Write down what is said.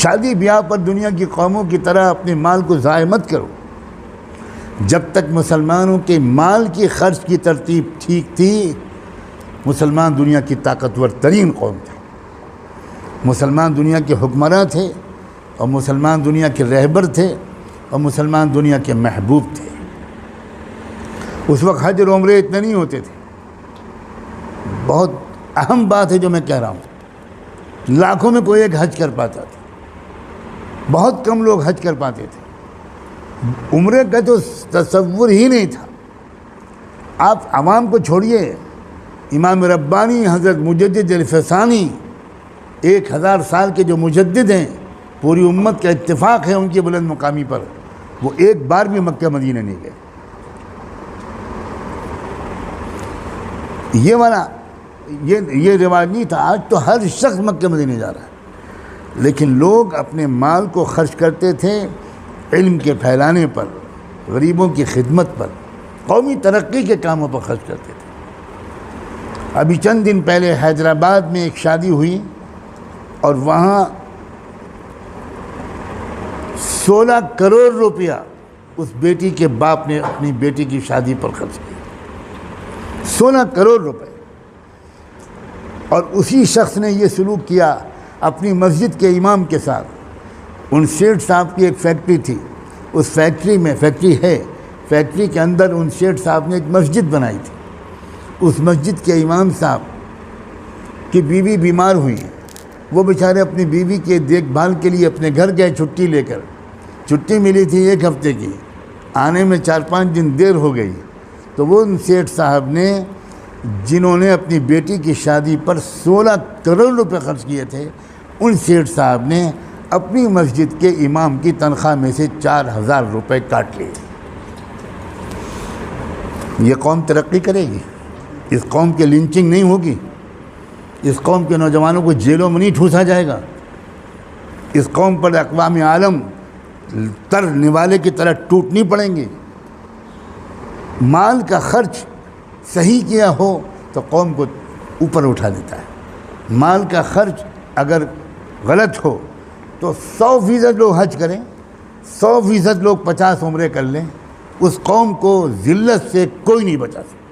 شادی بیاہ پر دنیا کی قوموں کی طرح اپنے مال کو ضائع مت کرو۔ جب تک مسلمانوں کے مال کی خرچ کی ترتیب ٹھیک تھی، مسلمان دنیا کی طاقتور ترین قوم تھے، مسلمان دنیا کے حکمراں تھے، اور مسلمان دنیا کے رہبر تھے، اور مسلمان دنیا کے محبوب تھے۔ اس وقت حج اور عمرے اتنے نہیں ہوتے تھے۔ بہت اہم بات ہے جو میں کہہ رہا ہوں، لاکھوں میں کوئی ایک حج کر پاتا تھا، بہت کم لوگ حج کر پاتے تھے۔ عمرے کا تو تصور ہی نہیں تھا۔ آپ عوام کو چھوڑیے، امام ربانی حضرت مجدد الفسانی 1000 سال کے جو مجدد ہیں، پوری امت کا اتفاق ہے ان کی بلند مقامی پر، وہ ایک بار بھی مکہ مدینہ نہیں گئے۔ یہ والا یہ رواج نہیں تھا۔ آج تو ہر شخص مکہ مدینہ جا رہا ہے، لیکن لوگ اپنے مال کو خرچ کرتے تھے علم کے پھیلانے پر، غریبوں کی خدمت پر، قومی ترقی کے کاموں پر خرچ کرتے تھے۔ ابھی چند دن پہلے حیدرآباد میں ایک شادی ہوئی اور وہاں 16 کروڑ روپیہ اس بیٹی کے باپ نے اپنی بیٹی کی شادی پر خرچ کیا، 16 کروڑ روپے۔ اور اسی شخص نے یہ سلوک کیا اپنی مسجد کے امام کے ساتھ۔ ان شیٹھ صاحب کی ایک فیکٹری تھی، اس فیکٹری کے اندر ان شیٹھ صاحب نے ایک مسجد بنائی تھی۔ اس مسجد کے امام صاحب کی بیوی بیمار ہوئی، وہ بیچارے اپنی بیوی کے دیکھ بھال کے لیے اپنے گھر گئے چھٹی لے کر۔ چھٹی ملی تھی 1 ہفتے کی، آنے میں 4-5 دن دیر ہو گئی، تو وہ ان شیٹھ صاحب نے جنہوں نے اپنی بیٹی کی شادی پر 16 کروڑ روپے خرچ کیے تھے، ان شیٹھ صاحب نے اپنی مسجد کے امام کی تنخواہ میں سے 4000 روپے کاٹ لیے۔ یہ قوم ترقی کرے گی؟ اس قوم کے لنچنگ نہیں ہوگی؟ اس قوم کے نوجوانوں کو جیلوں میں نہیں ٹھوسا جائے گا؟ اس قوم پر اقوام عالم تر نوالے کی طرح ٹوٹنی پڑیں گی؟ مال کا خرچ صحیح کیا ہو تو قوم کو اوپر اٹھا دیتا ہے۔ مال کا خرچ اگر غلط ہو تو 100% لوگ حج کریں، 100% لوگ 50 عمرے کر لیں، اس قوم کو ذلت سے کوئی نہیں بچا سکتا۔